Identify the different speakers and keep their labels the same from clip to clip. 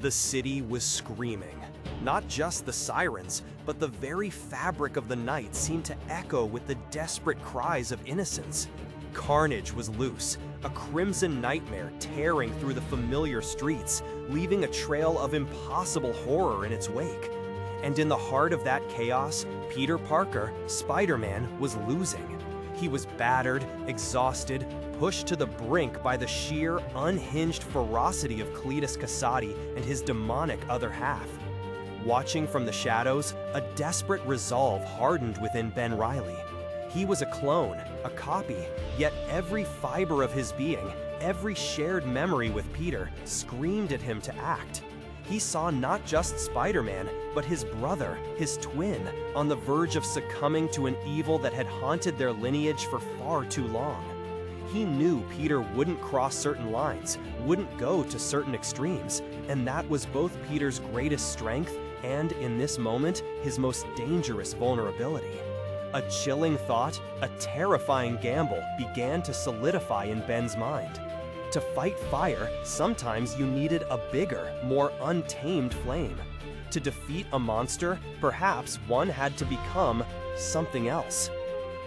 Speaker 1: The city was screaming. Not just the sirens, but the very fabric of the night seemed to echo with the desperate cries of innocence. Carnage was loose, a crimson nightmare tearing through the familiar streets, leaving a trail of impossible horror in its wake. And in the heart of that chaos, Peter Parker, Spider-Man, was losing. He was battered, exhausted, pushed to the brink by the sheer, unhinged ferocity of Cletus Kasady and his demonic other half. Watching from the shadows, a desperate resolve hardened within Ben Reilly. He was a clone, a copy, yet every fiber of his being, every shared memory with Peter, screamed at him to act. He saw not just Spider-Man, but his brother, his twin, on the verge of succumbing to an evil that had haunted their lineage for far too long. He knew Peter wouldn't cross certain lines, wouldn't go to certain extremes, and that was both Peter's greatest strength and, in this moment, his most dangerous vulnerability. A chilling thought, a terrifying gamble began to solidify in Ben's mind. To fight fire, sometimes you needed a bigger, more untamed flame. To defeat a monster, perhaps one had to become something else.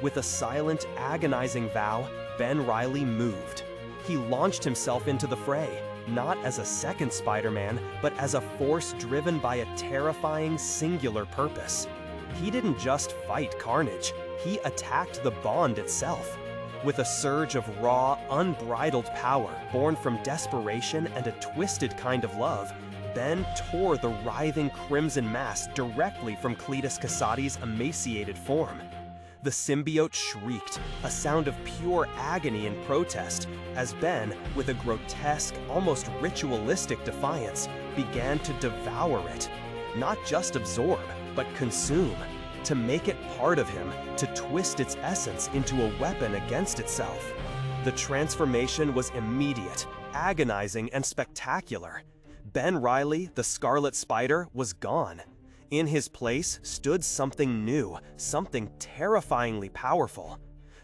Speaker 1: With a silent, agonizing vow, Ben Reilly moved. He launched himself into the fray, not as a second Spider-Man, but as a force driven by a terrifying, singular purpose. He didn't just fight Carnage, he attacked the bond itself. With a surge of raw, unbridled power born from desperation and a twisted kind of love, Ben tore the writhing crimson mass directly from Cletus Kasady's emaciated form. The symbiote shrieked, a sound of pure agony and protest, as Ben, with a grotesque, almost ritualistic defiance, began to devour it. Not just absorb, but consume. To make it part of him, to twist its essence into a weapon against itself. The transformation was immediate, agonizing, and spectacular. Ben Reilly, the Scarlet Spider, was gone. In his place stood something new, something terrifyingly powerful.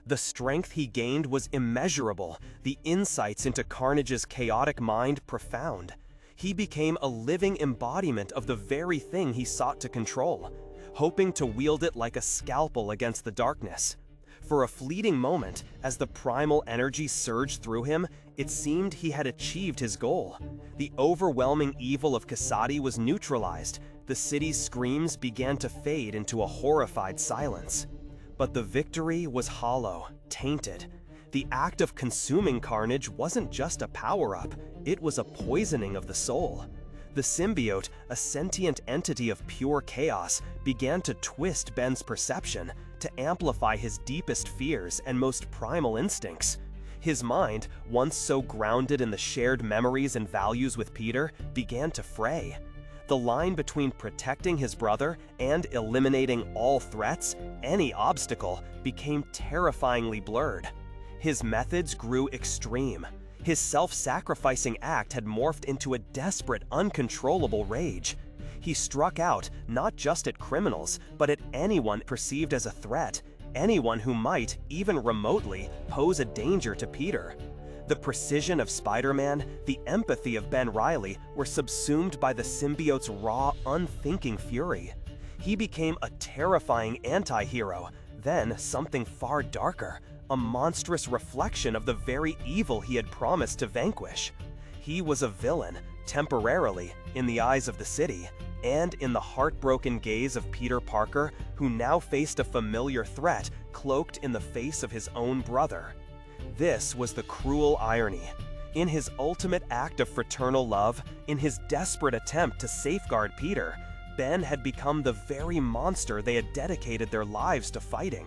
Speaker 1: The strength he gained was immeasurable, the insights into Carnage's chaotic mind profound. He became a living embodiment of the very thing he sought to control, hoping to wield it like a scalpel against the darkness. For a fleeting moment, as the primal energy surged through him, it seemed he had achieved his goal. The overwhelming evil of Kasady was neutralized. The city's screams began to fade into a horrified silence. But the victory was hollow, tainted. The act of consuming Carnage wasn't just a power-up, it was a poisoning of the soul. The symbiote, a sentient entity of pure chaos, began to twist Ben's perception, to amplify his deepest fears and most primal instincts. His mind, once so grounded in the shared memories and values with Peter, began to fray. The line between protecting his brother and eliminating all threats, any obstacle, became terrifyingly blurred. His methods grew extreme. His self-sacrificing act had morphed into a desperate, uncontrollable rage. He struck out not just at criminals, but at anyone perceived as a threat, anyone who might, even remotely, pose a danger to Peter. The precision of Spider-Man, the empathy of Ben Reilly were subsumed by the symbiote's raw, unthinking fury. He became a terrifying anti-hero, then something far darker, a monstrous reflection of the very evil he had promised to vanquish. He was a villain, temporarily, in the eyes of the city, and in the heartbroken gaze of Peter Parker, who now faced a familiar threat cloaked in the face of his own brother. This was the cruel irony. In his ultimate act of fraternal love, in his desperate attempt to safeguard Peter, Ben had become the very monster they had dedicated their lives to fighting.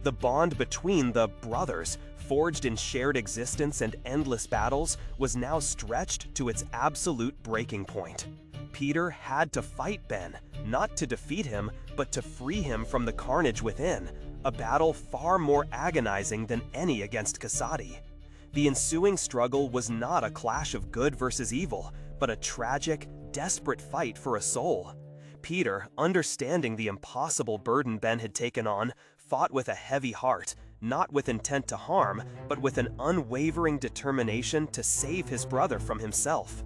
Speaker 1: The bond between the brothers, forged in shared existence and endless battles, was now stretched to its absolute breaking point. Peter had to fight Ben, not to defeat him, but to free him from the carnage within, a battle far more agonizing than any against Kasady. The ensuing struggle was not a clash of good versus evil, but a tragic, desperate fight for a soul. Peter, understanding the impossible burden Ben had taken on, fought with a heavy heart, not with intent to harm, but with an unwavering determination to save his brother from himself.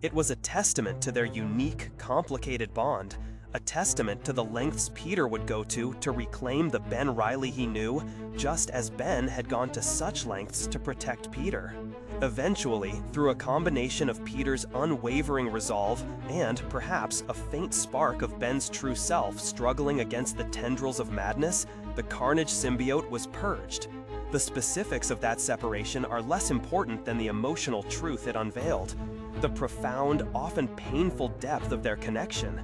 Speaker 1: It was a testament to their unique, complicated bond, a testament to the lengths Peter would go to reclaim the Ben Reilly he knew, just as Ben had gone to such lengths to protect Peter. Eventually, through a combination of Peter's unwavering resolve and, perhaps, a faint spark of Ben's true self struggling against the tendrils of madness, the Carnage symbiote was purged. The specifics of that separation are less important than the emotional truth it unveiled, the profound, often painful depth of their connection.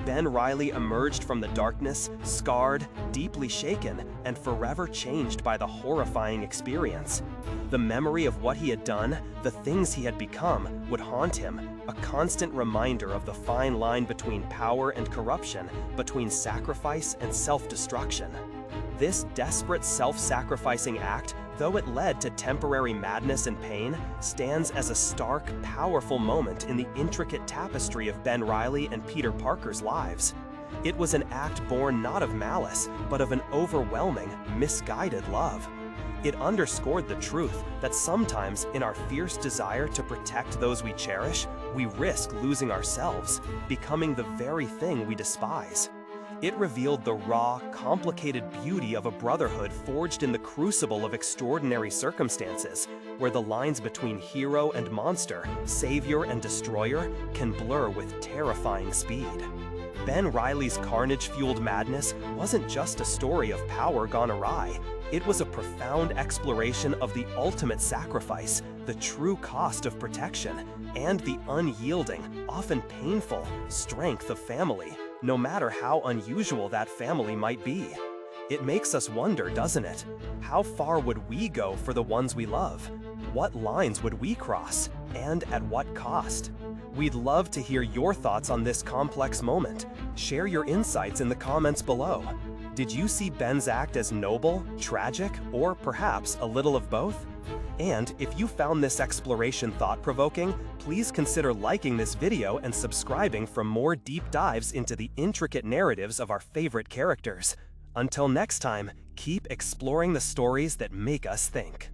Speaker 1: Ben Reilly emerged from the darkness, scarred, deeply shaken, and forever changed by the horrifying experience. The memory of what he had done, the things he had become, would haunt him, a constant reminder of the fine line between power and corruption, between sacrifice and self-destruction. This desperate self-sacrificing act, though it led to temporary madness and pain, stands as a stark, powerful moment in the intricate tapestry of Ben Reilly and Peter Parker's lives. It was an act born not of malice, but of an overwhelming, misguided love. It underscored the truth that sometimes, in our fierce desire to protect those we cherish, we risk losing ourselves, becoming the very thing we despise. It revealed the raw, complicated beauty of a brotherhood forged in the crucible of extraordinary circumstances, where the lines between hero and monster, savior and destroyer, can blur with terrifying speed. Ben Reilly's Carnage-Fueled madness wasn't just a story of power gone awry. It was a profound exploration of the ultimate sacrifice, the true cost of protection, and the unyielding, often painful, strength of family, no matter how unusual that family might be. It makes us wonder, doesn't it? How far would we go for the ones we love? What lines would we cross? And at what cost? We'd love to hear your thoughts on this complex moment. Share your insights in the comments below. Did you see Ben's act as noble, tragic, or perhaps a little of both? And if you found this exploration thought-provoking, please consider liking this video and subscribing for more deep dives into the intricate narratives of our favorite characters. Until next time, keep exploring the stories that make us think.